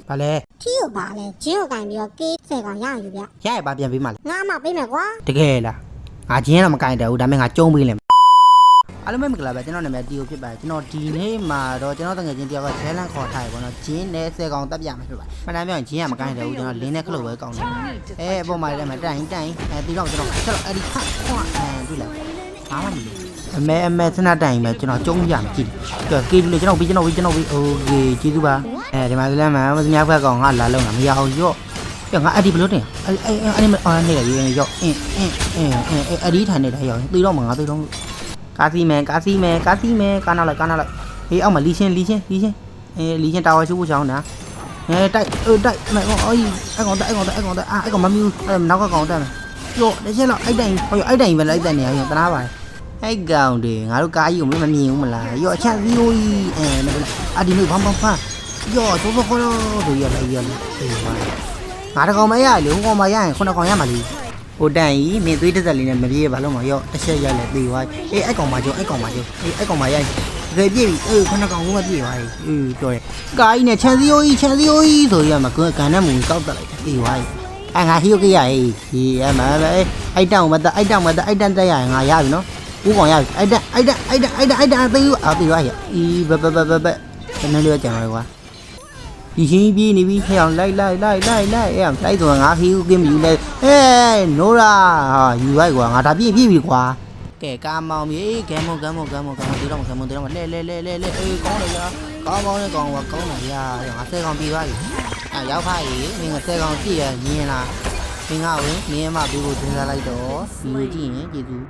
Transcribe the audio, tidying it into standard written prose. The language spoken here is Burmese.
ဘာလဲထီးကိုပါလဲဂျင်းကိုကင်ပြီးတော့ကေး10ကောင်ရအောင်ယူဗျရရပါပြန်ပေးမှလဲငါမှပေးမယ်ကွာတကယ်လားငါချင်းတော့မကင်တယ်ဘူးဒါပေမဲ့ငါကျုံးပေးလဲအားလုံးပဲမင်္ဂလာပါကျွန်တော်နာမည်တီယိုဖြစ်ပါတယ်ကျွန်တော်ဒီနေ့မှာတော့ကျွန်တော်တကယ်ချင်းတယောက်ကချဲလန့်ခေါ်ထားရပေါ့နော်ဂျင်းနဲ့10ကောင်တက်ပြမှာဖြစ်ပါတယ်မှန်တယ်ပြောရင်ဂျင်းကမကင်တယ်ဘူးကျွန်တော်လင်းနဲ့ခလုတ်ပဲကောင်းတယ်အပေါ်မှာလည်းမတိုင်တီတော့ကျွန်တော်ဆက်တော့အဲ့ဒီခါခွန်းတွေ့လားဘာမှမလုပ်အမဲစနတိုင်ပဲကျွန်တော်ကျုံးပြမှာကြည့်တယ်ကေးလို့ကျွန်တော်ပြီးโอเคကျေးဇူးပါဒီမှာလည်းမှမစများဘက်ကောင်ငါလာလုံးတာမရအောင်ရော့ပြငါအဲ့ဒီဘလို့တင်အဲ့ဒီအော်နေလေရော့အင်းအဲ့ဒီထိုင်နေတာရောသိတော့မှာငါသိတော့ကာစီမဲကာနာလိုက်ဟေးအောက်မှာလီရှင်းလီရှင်းတာဝါရှိဖို့ချောင်းတာတိုက်မဲအော်အဲ့ကောင်အဲ့ကောင်မမီးနောက်ကကောင်တက်မယ်ရော့တချက်တော့အဲ့တိုင်ဟောအဲ့တိုင်ပဲလိုက်တက်နေရောတနာပါအဲ့ကောင်တွေငါတို့ကားကြီးကိုမမြင်ဘူးမလားရော့အချက်စီယိုကြီးအဒီနေ့ဘမ်ရော့တော့ခေါ်လို့ဆိုရလိုက်အေးပါငါတကောင်မရလေဟိုကောင်မရရင်ခုနကောင်ရမှာလေဟိုတန်ကြီးမင်းသွေးတစ်သက်လေးနဲ့မပြေးဘာလို့မရော့တစ်ချက်ရလဲသေသွားအေးအဲ့ကောင်မကြောအဲ့ကောင်မရရင်တကယ်ပြေးပြီခုနကောင်ကပြေးသွားပြီတော်တယ်ကားကြီးနဲ့ချန်စီယိုကြီးဆိုရမှာကန်နဲ့မူကောက်တက်လိုက်သေသွားပြီအဲ့ငါဟီယိုကြီးရဒီအမအဲ့တောင်မတက်အဲ့တန်တက်ရရင်ငါရပြီနော်ဦးကောင်ရပြီအဲ့တန်သေသွားရဘနည်းလေးကြံလိုက်ကွာဒီရှင်းပြေးနေပြီဟဲ့အောင်လိုက်အဲ့လိုက်ဆိုငါခီးဦးကင်းမယူလဲနိုးရာဟာယူလိုက်ကွာငါဒါပြေးပြီကွာကဲကာမောင်မြေဂဲမောတေးတော့လဲကောင်းတယ်ရကောင်းပါရငါ10ကောင်ပြေးသွားပြီရောက်ခါကြီးမင်းက10ကောင်ကြည့်ရမြင်လားမင်းကဝင်မင်းမပြေးဖို့စဉ်းစားလိုက်တော့ဒီလိုကြည့်ရင်ကျေးဇူး